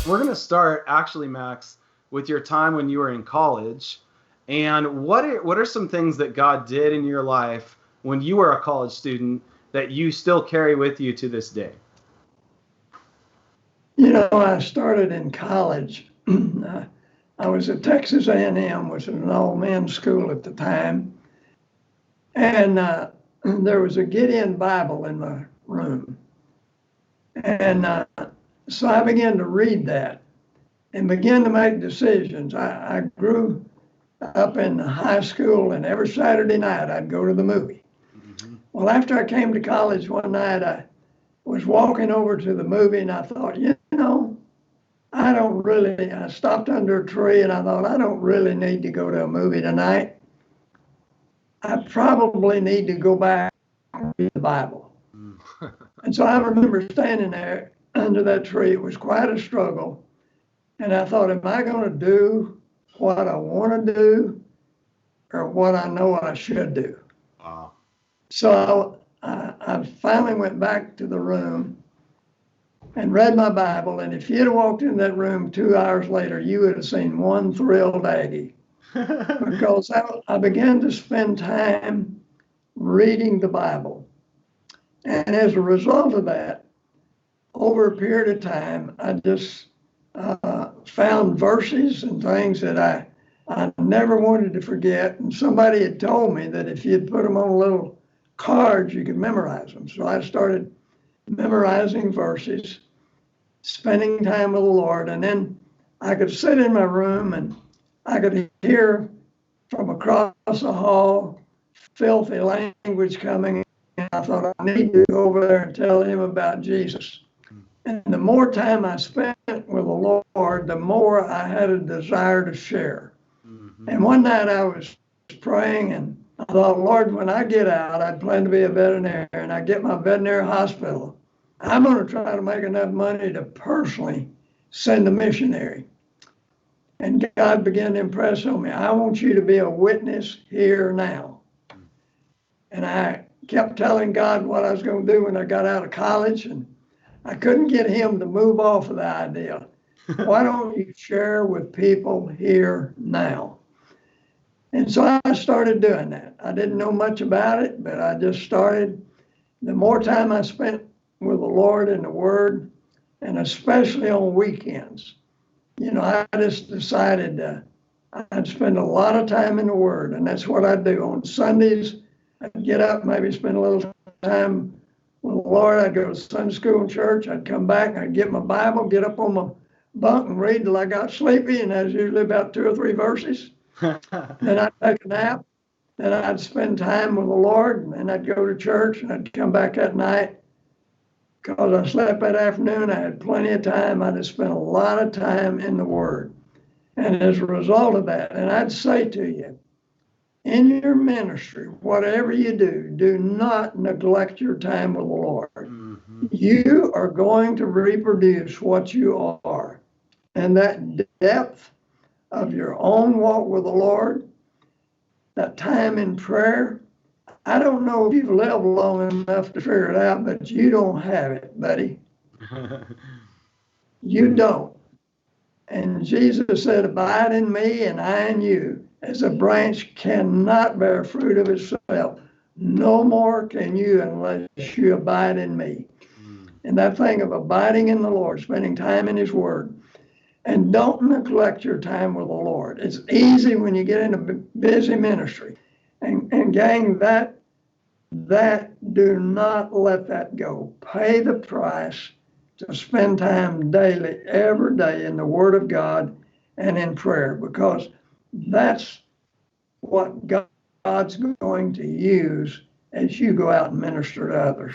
We're going to start actually, Max, with your time when you were in college. And what are some things that God did in your life when you were a college student that you still carry with you to this day? I started in college. I was at Texas A&M, which was an all-men's school at the time. And there was a Gideon Bible in my room. And so I began to read that and began to make decisions. I grew up in high school, and every Saturday night I'd go to the movie. Mm-hmm. Well, after I came to college one night, I was walking over to the movie, and I thought, I stopped under a tree, and I thought, I don't really need to go to a movie tonight. I probably need to go back and read the Bible. And so I remember standing there under that tree. It was quite a struggle. And I thought, am I going to do what I want to do or what I know I should do? Wow. So I finally went back to the room and read my Bible. And if you'd have walked in that room 2 hours later, you would have seen one thrilled Aggie. Because I began to spend time reading the Bible. And as a result of that, over a period of time, I just found verses and things that I never wanted to forget. And somebody had told me that if you'd put them on little cards, you could memorize them. So I started memorizing verses, spending time with the Lord. And then I could sit in my room and I could hear from across the hall filthy language coming. And I thought, I need to go over there and tell him about Jesus. And the more time I spent with the Lord, the more I had a desire to share. Mm-hmm. And one night I was praying and I thought, Lord, when I get out, I plan to be a veterinarian. I get my veterinary hospital. I'm going to try to make enough money to personally send a missionary. And God began to impress on me, I want you to be a witness here now. And I kept telling God what I was going to do when I got out of college, and I couldn't get him to move off of the idea. Why don't you share with people here now? And so I started doing that. I didn't know much about it, but I just started. The more time I spent with the Lord and the Word, and especially on weekends, I just decided I'd spend a lot of time in the Word, and that's what I'd do. On Sundays, I'd get up, maybe spend a little time with the Lord. I'd go to Sunday school and church. I'd come back, I'd get my Bible, get up on my bunk and read till I got sleepy, and that was usually about 2 or 3 verses. Then I'd take a nap. Then I'd spend time with the Lord, and then I'd go to church, and I'd come back at night. Because I slept that afternoon, I had plenty of time. I just spent a lot of time in the Word. And as a result of that, and I'd say to you, in your ministry, whatever you do, do not neglect your time with the Lord. Mm-hmm. You are going to reproduce what you are. And that depth of your own walk with the Lord, that time in prayer, I don't know if you've lived long enough to figure it out, but you don't have it, buddy. You don't. And Jesus said, abide in me and I in you. As a branch cannot bear fruit of itself, no more can you unless you abide in me. And that thing of abiding in the Lord, spending time in his word. And don't neglect your time with the Lord. It's easy when you get in a busy ministry. And gang, that do not let that go. Pay the price to spend time daily, every day in the Word of God and in prayer, because that's what God's going to use as you go out and minister to others.